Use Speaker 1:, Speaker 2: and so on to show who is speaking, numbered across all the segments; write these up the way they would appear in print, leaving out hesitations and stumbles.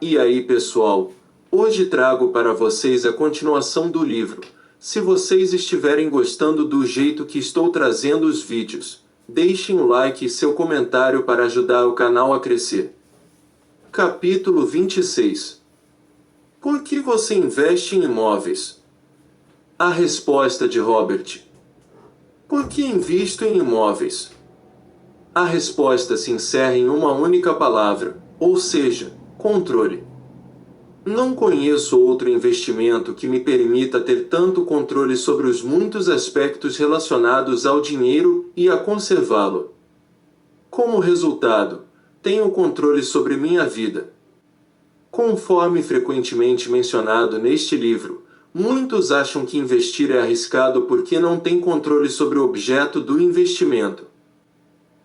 Speaker 1: E aí, pessoal? Hoje trago para vocês a continuação do livro. Se vocês estiverem gostando do jeito que estou trazendo os vídeos, deixem o like e seu comentário para ajudar o canal a crescer. Capítulo 26. Por que você investe em imóveis? A resposta de Robert. Por que invisto em imóveis? A resposta se encerra em uma única palavra, ou seja, controle. Não conheço outro investimento que me permita ter tanto controle sobre os muitos aspectos relacionados ao dinheiro e a conservá-lo. Como resultado, tenho controle sobre minha vida. Conforme frequentemente mencionado neste livro, muitos acham que investir é arriscado porque não têm controle sobre o objeto do investimento.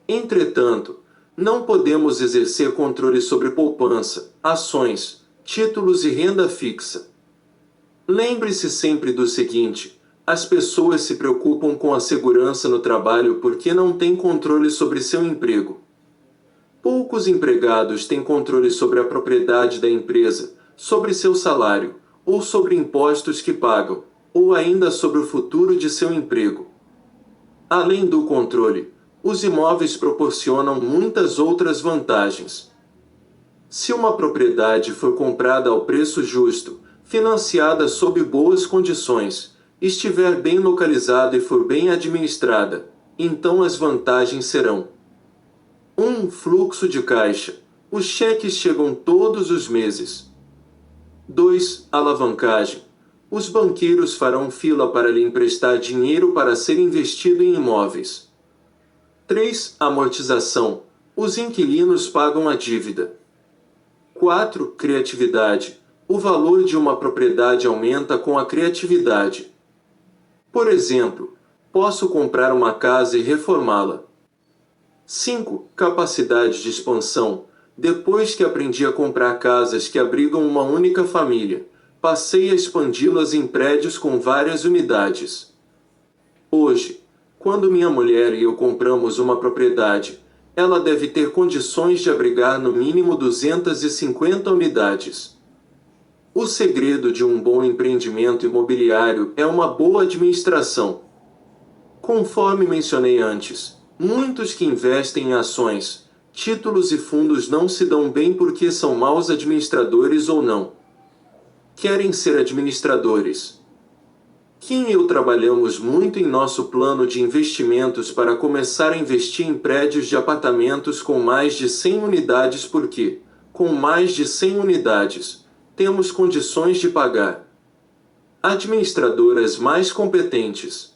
Speaker 1: Entretanto, não podemos exercer controle sobre poupança, ações, títulos e renda fixa. Lembre-se sempre do seguinte: as pessoas se preocupam com a segurança no trabalho porque não têm controle sobre seu emprego. Poucos empregados têm controle sobre a propriedade da empresa, sobre seu salário, ou sobre impostos que pagam, ou ainda sobre o futuro de seu emprego. Além do controle, os imóveis proporcionam muitas outras vantagens. Se uma propriedade for comprada ao preço justo, financiada sob boas condições, estiver bem localizada e for bem administrada, então as vantagens serão: 1. Fluxo de caixa. Os cheques chegam todos os meses. 2. Alavancagem. Os banqueiros farão fila para lhe emprestar dinheiro para ser investido em imóveis. 3. Amortização. Os inquilinos pagam a dívida. 4. Criatividade. O valor de uma propriedade aumenta com a criatividade. Por exemplo, posso comprar uma casa e reformá-la. 5. Capacidade de expansão. Depois que aprendi a comprar casas que abrigam uma única família, passei a expandi-las em prédios com várias unidades. Hoje, quando minha mulher e eu compramos uma propriedade, ela deve ter condições de abrigar no mínimo 250 unidades. O segredo de um bom empreendimento imobiliário é uma boa administração. Conforme mencionei antes, muitos que investem em ações, títulos e fundos não se dão bem porque são maus administradores ou não querem ser administradores. Kim e eu trabalhamos muito em nosso plano de investimentos para começar a investir em prédios de apartamentos com mais de 100 unidades porque, com mais de 100 unidades, temos condições de pagar administradoras mais competentes.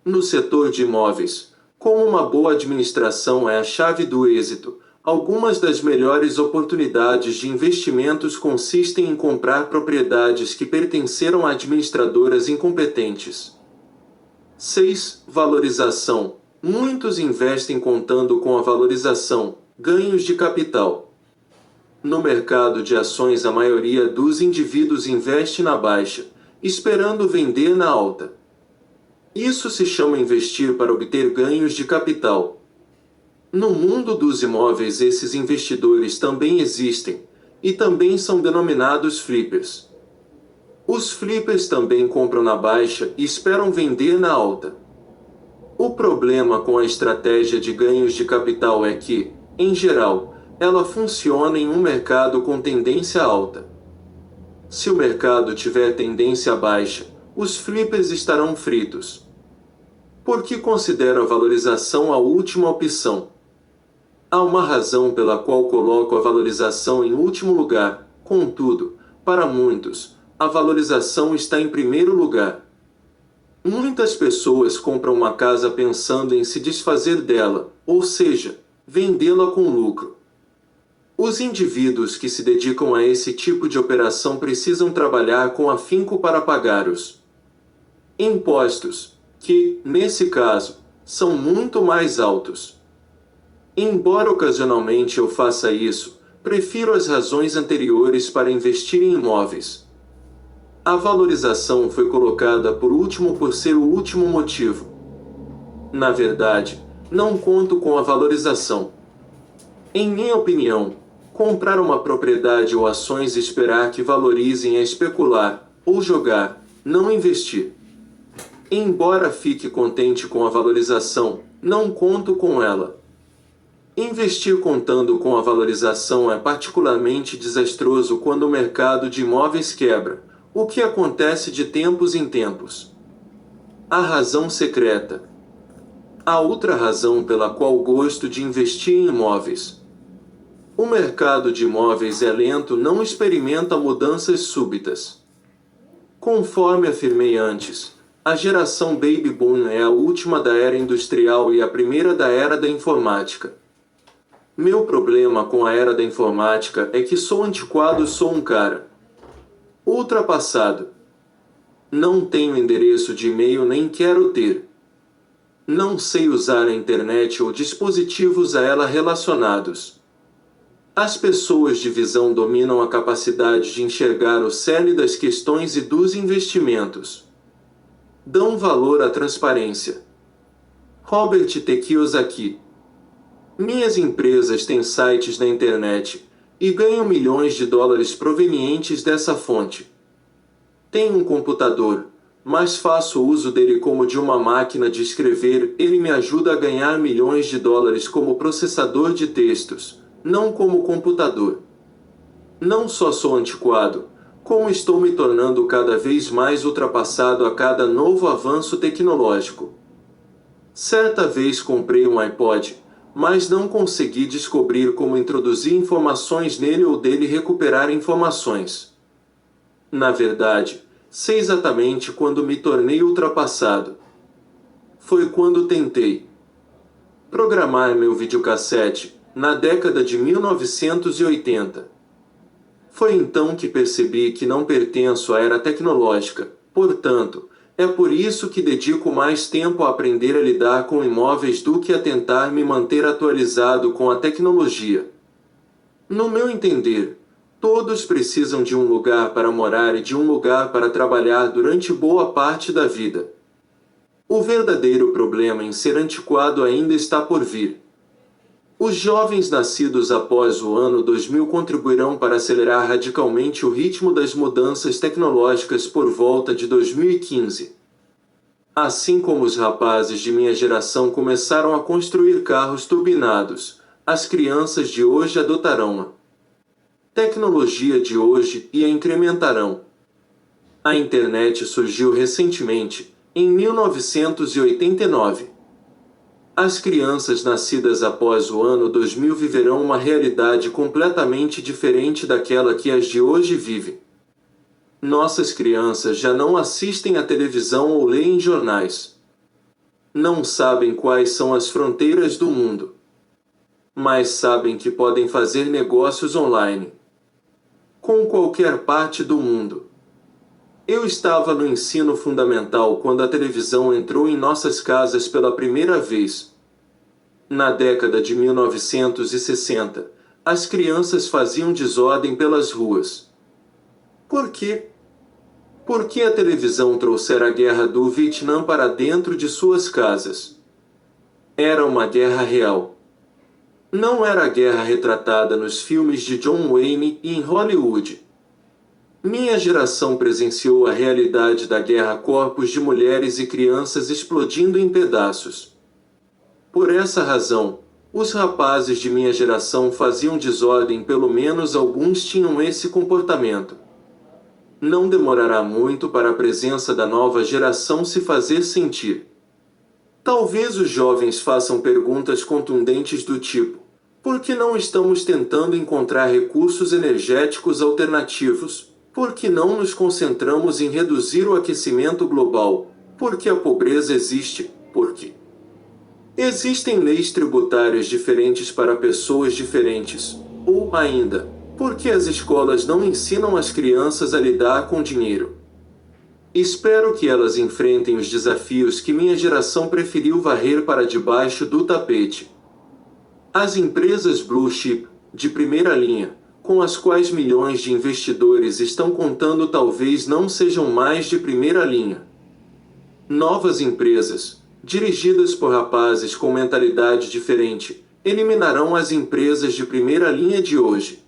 Speaker 1: No setor de imóveis, como uma boa administração é a chave do êxito, algumas das melhores oportunidades de investimentos consistem em comprar propriedades que pertenceram a administradoras incompetentes. 6. Valorização. Muitos investem contando com a valorização, ganhos de capital. No mercado de ações, a maioria dos indivíduos investe na baixa, esperando vender na alta. Isso se chama investir para obter ganhos de capital. No mundo dos imóveis, esses investidores também existem, e também são denominados flippers. Os flippers também compram na baixa e esperam vender na alta. O problema com a estratégia de ganhos de capital é que, em geral, ela funciona em um mercado com tendência alta. Se o mercado tiver tendência baixa, os flippers estarão fritos. Por que considero a valorização a última opção? Há uma razão pela qual coloco a valorização em último lugar, contudo, para muitos, a valorização está em primeiro lugar. Muitas pessoas compram uma casa pensando em se desfazer dela, ou seja, vendê-la com lucro. Os indivíduos que se dedicam a esse tipo de operação precisam trabalhar com afinco para pagar os impostos, que, nesse caso, são muito mais altos. Embora ocasionalmente eu faça isso, prefiro as razões anteriores para investir em imóveis. A valorização foi colocada por último por ser o último motivo. Na verdade, não conto com a valorização. Em minha opinião, Comprar uma propriedade ou ações e esperar que valorizem é especular, ou jogar, não investir. Embora fique contente com a valorização, não conto com ela. Investir contando com a valorização é particularmente desastroso quando o mercado de imóveis quebra, o que acontece de tempos em tempos. A razão secreta. Há outra razão pela qual gosto de investir em imóveis. O mercado de imóveis é lento, não experimenta mudanças súbitas. Conforme afirmei antes, a geração Baby Boom é a última da era industrial e a primeira da era da informática. Meu problema com a era da informática é que sou antiquado, sou um cara ultrapassado. Não tenho endereço de e-mail nem quero ter. Não sei usar a internet ou dispositivos a ela relacionados. As pessoas de visão dominam a capacidade de enxergar o cerne das questões e dos investimentos. Dão valor à transparência. Robert T. Kiyosaki. Minhas empresas têm sites na internet e ganham milhões de dólares provenientes dessa fonte. Tenho um computador, mas faço uso dele como de uma máquina de escrever. Ele me ajuda a ganhar milhões de dólares como processador de textos, não como computador. Não só sou antiquado, como estou me tornando cada vez mais ultrapassado a cada novo avanço tecnológico. Certa vez comprei um iPod, mas não consegui descobrir como introduzir informações nele ou dele recuperar informações. Na verdade, sei exatamente quando me tornei ultrapassado. Foi quando tentei programar meu videocassete, na década de 1980. Foi então que percebi que não pertenço à era tecnológica, portanto, é por isso que dedico mais tempo a aprender a lidar com imóveis do que a tentar me manter atualizado com a tecnologia. No meu entender, todos precisam de um lugar para morar e de um lugar para trabalhar durante boa parte da vida. O verdadeiro problema em ser antiquado ainda está por vir. Os jovens nascidos após o ano 2000 contribuirão para acelerar radicalmente o ritmo das mudanças tecnológicas por volta de 2015. Assim como os rapazes de minha geração começaram a construir carros turbinados, as crianças de hoje adotarão a tecnologia de hoje e a incrementarão. A internet surgiu recentemente, em 1989. As crianças nascidas após o ano 2000 viverão uma realidade completamente diferente daquela que as de hoje vivem. Nossas crianças já não assistem à televisão ou leem jornais. Não sabem quais são as fronteiras do mundo. Mas sabem que podem fazer negócios online com qualquer parte do mundo. Eu estava no ensino fundamental quando a televisão entrou em nossas casas pela primeira vez. Na década de 1960, as crianças faziam desordem pelas ruas. Por quê? Porque a televisão trouxera a guerra do Vietnã para dentro de suas casas. Era uma guerra real. Não era a guerra retratada nos filmes de John Wayne e em Hollywood. Minha geração presenciou a realidade da guerra, corpos de mulheres e crianças explodindo em pedaços. Por essa razão, os rapazes de minha geração faziam desordem, pelo menos alguns tinham esse comportamento. Não demorará muito para a presença da nova geração se fazer sentir. Talvez os jovens façam perguntas contundentes do tipo: por que não estamos tentando encontrar recursos energéticos alternativos? Por que não nos concentramos em reduzir o aquecimento global? Por que a pobreza existe? Por quê? Existem leis tributárias diferentes para pessoas diferentes. Ou ainda, por que as escolas não ensinam as crianças a lidar com dinheiro? Espero que elas enfrentem os desafios que minha geração preferiu varrer para debaixo do tapete. As empresas blue chip, de primeira linha, com as quais milhões de investidores estão contando, talvez não sejam mais de primeira linha. Novas empresas, dirigidas por rapazes com mentalidade diferente, eliminarão as empresas de primeira linha de hoje.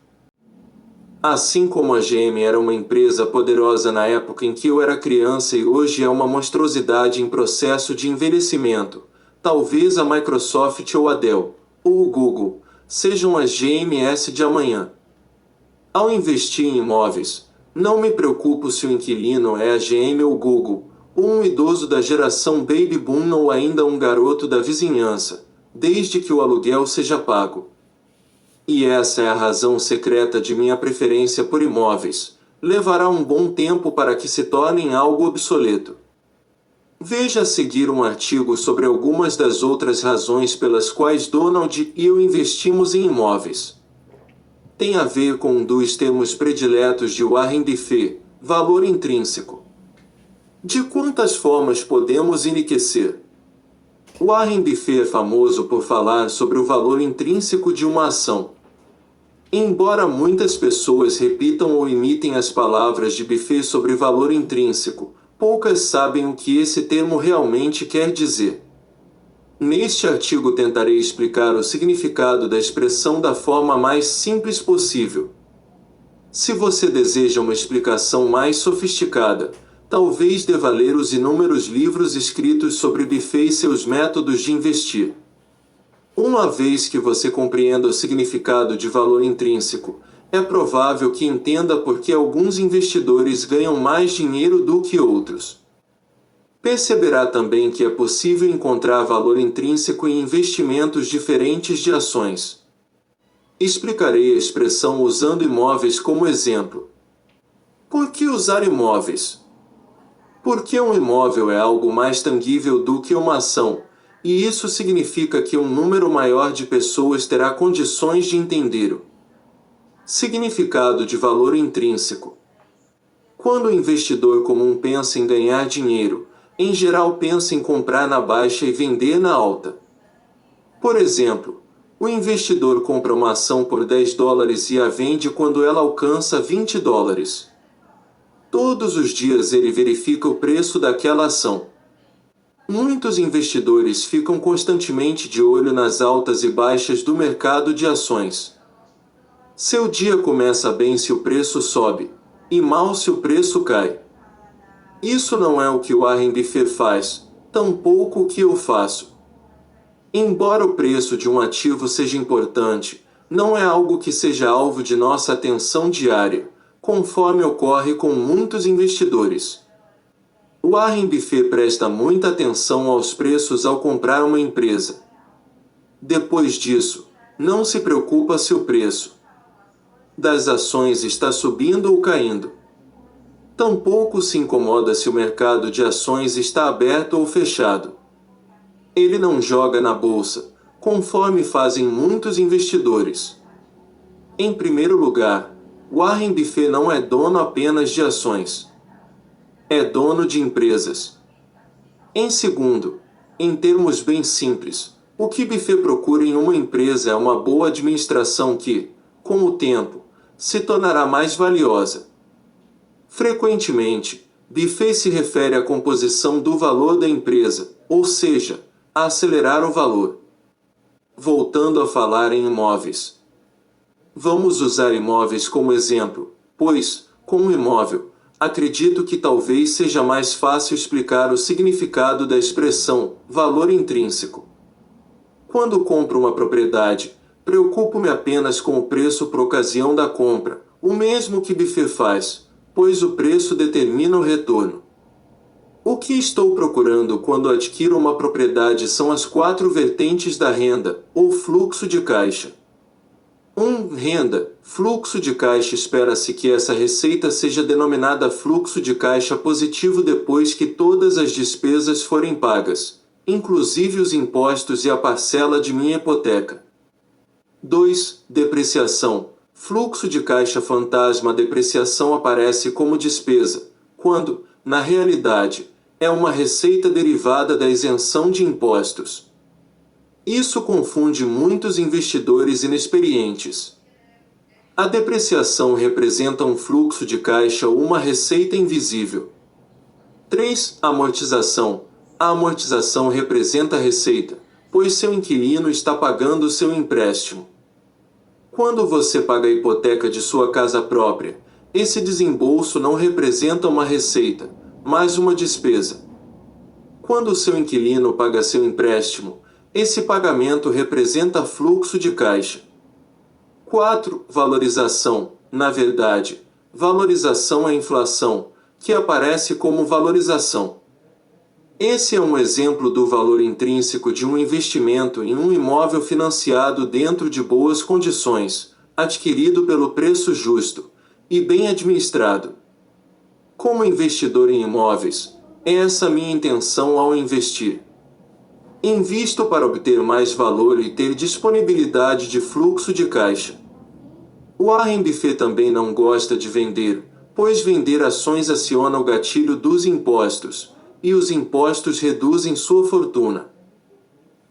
Speaker 1: Assim como a GM era uma empresa poderosa na época em que eu era criança e hoje é uma monstruosidade em processo de envelhecimento, talvez a Microsoft ou a Dell, ou o Google, sejam as GMS de amanhã. Ao investir em imóveis, não me preocupo se o inquilino é a GM ou Google, ou um idoso da geração Baby Boom ou ainda um garoto da vizinhança, desde que o aluguel seja pago. E essa é a razão secreta de minha preferência por imóveis. Levará um bom tempo para que se tornem algo obsoleto. Veja a seguir um artigo sobre algumas das outras razões pelas quais Donald e eu investimos em imóveis. Tem a ver com um dos termos prediletos de Warren Buffett, valor intrínseco. De quantas formas podemos enriquecer? Warren Buffett é famoso por falar sobre o valor intrínseco de uma ação. Embora muitas pessoas repitam ou imitem as palavras de Buffett sobre valor intrínseco, poucas sabem o que esse termo realmente quer dizer. Neste artigo tentarei explicar o significado da expressão da forma mais simples possível. Se você deseja uma explicação mais sofisticada, talvez deva ler os inúmeros livros escritos sobre Buffett e seus métodos de investir. Uma vez que você compreenda o significado de valor intrínseco, é provável que entenda por que alguns investidores ganham mais dinheiro do que outros. Perceberá também que é possível encontrar valor intrínseco em investimentos diferentes de ações. Explicarei a expressão usando imóveis como exemplo. Por que usar imóveis? Porque um imóvel é algo mais tangível do que uma ação, e isso significa que um número maior de pessoas terá condições de entender-o. Significado de valor intrínseco. Quando o investidor comum pensa em ganhar dinheiro, em geral pensa em comprar na baixa e vender na alta. Por exemplo, o investidor compra uma ação por $10 e a vende quando ela alcança $20. Todos os dias ele verifica o preço daquela ação. Muitos investidores ficam constantemente de olho nas altas e baixas do mercado de ações. Seu dia começa bem se o preço sobe, e mal se o preço cai. Isso não é o que Warren Buffett faz, tampouco o que eu faço. Embora o preço de um ativo seja importante, não é algo que seja alvo de nossa atenção diária, conforme ocorre com muitos investidores. Warren Buffett presta muita atenção aos preços ao comprar uma empresa. Depois disso, não se preocupa se o preço das ações está subindo ou caindo. Tampouco se incomoda se o mercado de ações está aberto ou fechado. Ele não joga na bolsa, conforme fazem muitos investidores. Em primeiro lugar, Warren Buffett não é dono apenas de ações. É dono de empresas. Em segundo, em termos bem simples, o que Buffett procura em uma empresa é uma boa administração que, com o tempo, se tornará mais valiosa. Frequentemente, Buffett se refere à composição do valor da empresa, ou seja, a acelerar o valor. Voltando a falar em imóveis. Vamos usar imóveis como exemplo, pois, com um imóvel, acredito que talvez seja mais fácil explicar o significado da expressão valor intrínseco. Quando compro uma propriedade, preocupo-me apenas com o preço por ocasião da compra, o mesmo que Buffett faz, pois o preço determina o retorno. O que estou procurando quando adquiro uma propriedade são as 4 vertentes da renda, ou fluxo de caixa. 1. Renda. Fluxo de caixa. Espera-se que essa receita seja denominada fluxo de caixa positivo depois que todas as despesas forem pagas, inclusive os impostos e a parcela de minha hipoteca. 2. Depreciação. Fluxo de caixa fantasma. A depreciação aparece como despesa, quando, na realidade, é uma receita derivada da isenção de impostos. Isso confunde muitos investidores inexperientes. A depreciação representa um fluxo de caixa ou uma receita invisível. 3. Amortização. A amortização representa a receita, pois seu inquilino está pagando seu empréstimo. Quando você paga a hipoteca de sua casa própria, esse desembolso não representa uma receita, mas uma despesa. Quando o seu inquilino paga seu empréstimo, esse pagamento representa fluxo de caixa. 4. Valorização. Na verdade, valorização é inflação, que aparece como valorização. Esse é um exemplo do valor intrínseco de um investimento em um imóvel financiado dentro de boas condições, adquirido pelo preço justo e bem administrado. Como investidor em imóveis, é essa minha intenção ao investir. Invisto para obter mais valor e ter disponibilidade de fluxo de caixa. Warren Buffett também não gosta de vender, pois vender ações aciona o gatilho dos impostos, e os impostos reduzem sua fortuna.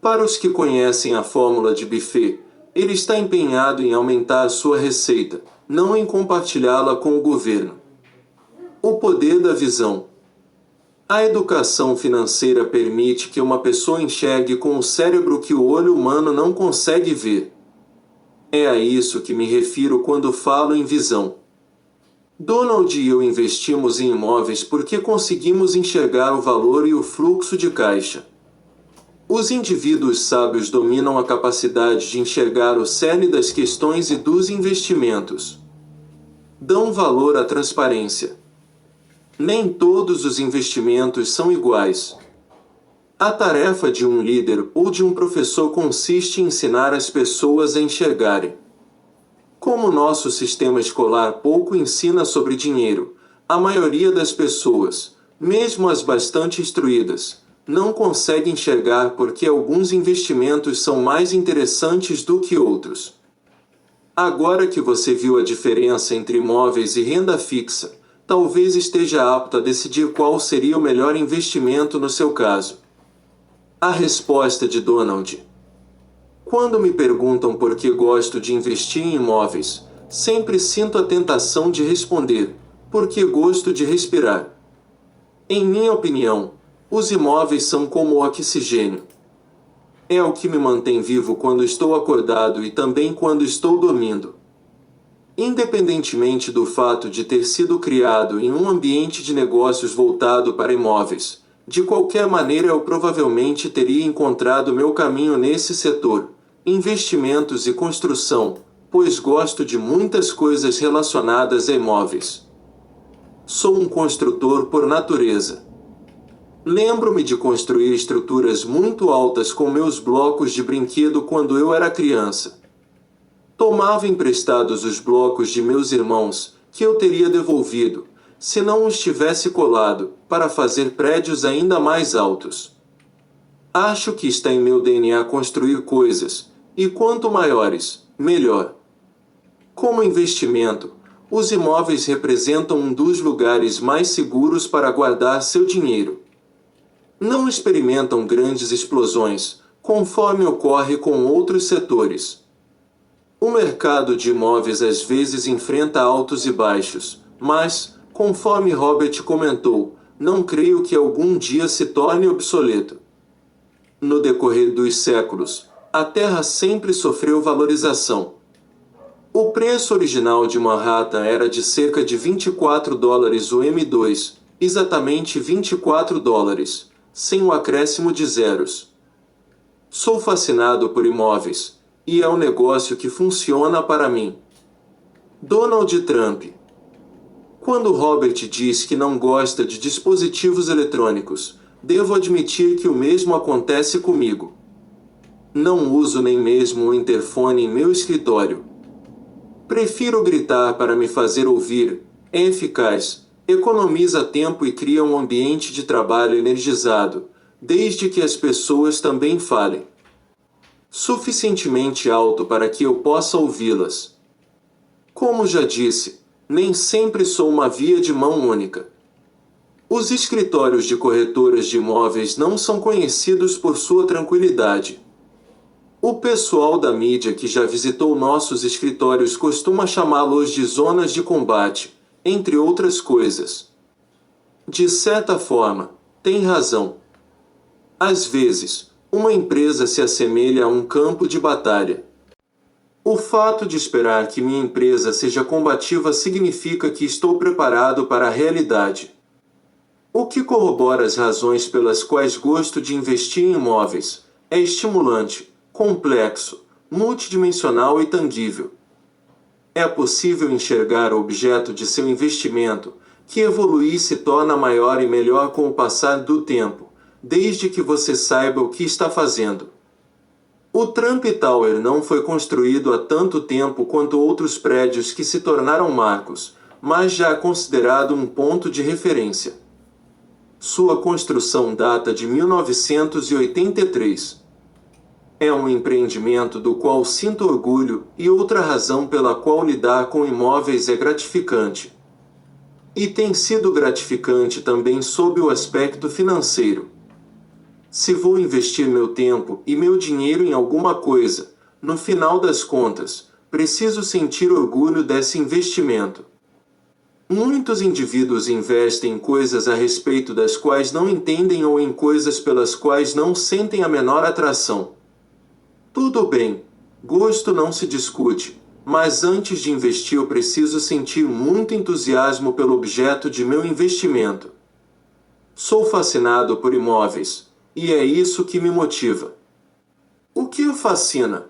Speaker 1: Para os que conhecem a fórmula de Buffett, ele está empenhado em aumentar sua receita, não em compartilhá-la com o governo. O poder da visão. A educação financeira permite que uma pessoa enxergue com o cérebro que o olho humano não consegue ver. É a isso que me refiro quando falo em visão. Donald e eu investimos em imóveis porque conseguimos enxergar o valor e o fluxo de caixa. Os indivíduos sábios dominam a capacidade de enxergar o cerne das questões e dos investimentos. Dão valor à transparência. Nem todos os investimentos são iguais. A tarefa de um líder ou de um professor consiste em ensinar as pessoas a enxergarem. Como nosso sistema escolar pouco ensina sobre dinheiro, a maioria das pessoas, mesmo as bastante instruídas, não consegue enxergar porque alguns investimentos são mais interessantes do que outros. Agora que você viu a diferença entre imóveis e renda fixa, talvez esteja apto a decidir qual seria o melhor investimento no seu caso. A resposta de Donald. Quando me perguntam por que gosto de investir em imóveis, sempre sinto a tentação de responder, porque gosto de respirar. Em minha opinião, os imóveis são como o oxigênio. É o que me mantém vivo quando estou acordado e também quando estou dormindo. Independentemente do fato de ter sido criado em um ambiente de negócios voltado para imóveis, de qualquer maneira eu provavelmente teria encontrado meu caminho nesse setor, investimentos e construção, pois gosto de muitas coisas relacionadas a imóveis. Sou um construtor por natureza. Lembro-me de construir estruturas muito altas com meus blocos de brinquedo quando eu era criança. Tomava emprestados os blocos de meus irmãos, que eu teria devolvido, se não os tivesse colado, para fazer prédios ainda mais altos. Acho que está em meu DNA construir coisas, e quanto maiores, melhor. Como investimento, os imóveis representam um dos lugares mais seguros para guardar seu dinheiro. Não experimentam grandes explosões, conforme ocorre com outros setores. O mercado de imóveis às vezes enfrenta altos e baixos, mas, conforme Robert comentou, não creio que algum dia se torne obsoleto. No decorrer dos séculos, a terra sempre sofreu valorização. O preço original de Manhattan era de cerca de $24 o M2, exatamente $24, sem o acréscimo de zeros. Sou fascinado por imóveis, e é um negócio que funciona para mim. Donald Trump. Quando Robert diz que não gosta de dispositivos eletrônicos, devo admitir que o mesmo acontece comigo. Não uso nem mesmo o interfone em meu escritório. Prefiro gritar para me fazer ouvir, é eficaz, economiza tempo e cria um ambiente de trabalho energizado, desde que as pessoas também falem suficientemente alto para que eu possa ouvi-las. Como já disse, nem sempre sou uma via de mão única. Os escritórios de corretoras de imóveis não são conhecidos por sua tranquilidade. O pessoal da mídia que já visitou nossos escritórios costuma chamá-los de zonas de combate, entre outras coisas. De certa forma, tem razão. Às vezes, uma empresa se assemelha a um campo de batalha. O fato de esperar que minha empresa seja combativa significa que estou preparado para a realidade. O que corrobora as razões pelas quais gosto de investir em imóveis. É estimulante, complexo, multidimensional e tangível. É possível enxergar o objeto de seu investimento, que evolui e se torna maior e melhor com o passar do tempo, desde que você saiba o que está fazendo. O Trump Tower não foi construído há tanto tempo quanto outros prédios que se tornaram marcos, mas já é considerado um ponto de referência. Sua construção data de 1983. É um empreendimento do qual sinto orgulho e outra razão pela qual lidar com imóveis é gratificante. E tem sido gratificante também sob o aspecto financeiro. Se vou investir meu tempo e meu dinheiro em alguma coisa, no final das contas, preciso sentir orgulho desse investimento. Muitos indivíduos investem em coisas a respeito das quais não entendem ou em coisas pelas quais não sentem a menor atração. Tudo bem, gosto não se discute, mas antes de investir eu preciso sentir muito entusiasmo pelo objeto de meu investimento. Sou fascinado por imóveis, e é isso que me motiva. O que o fascina?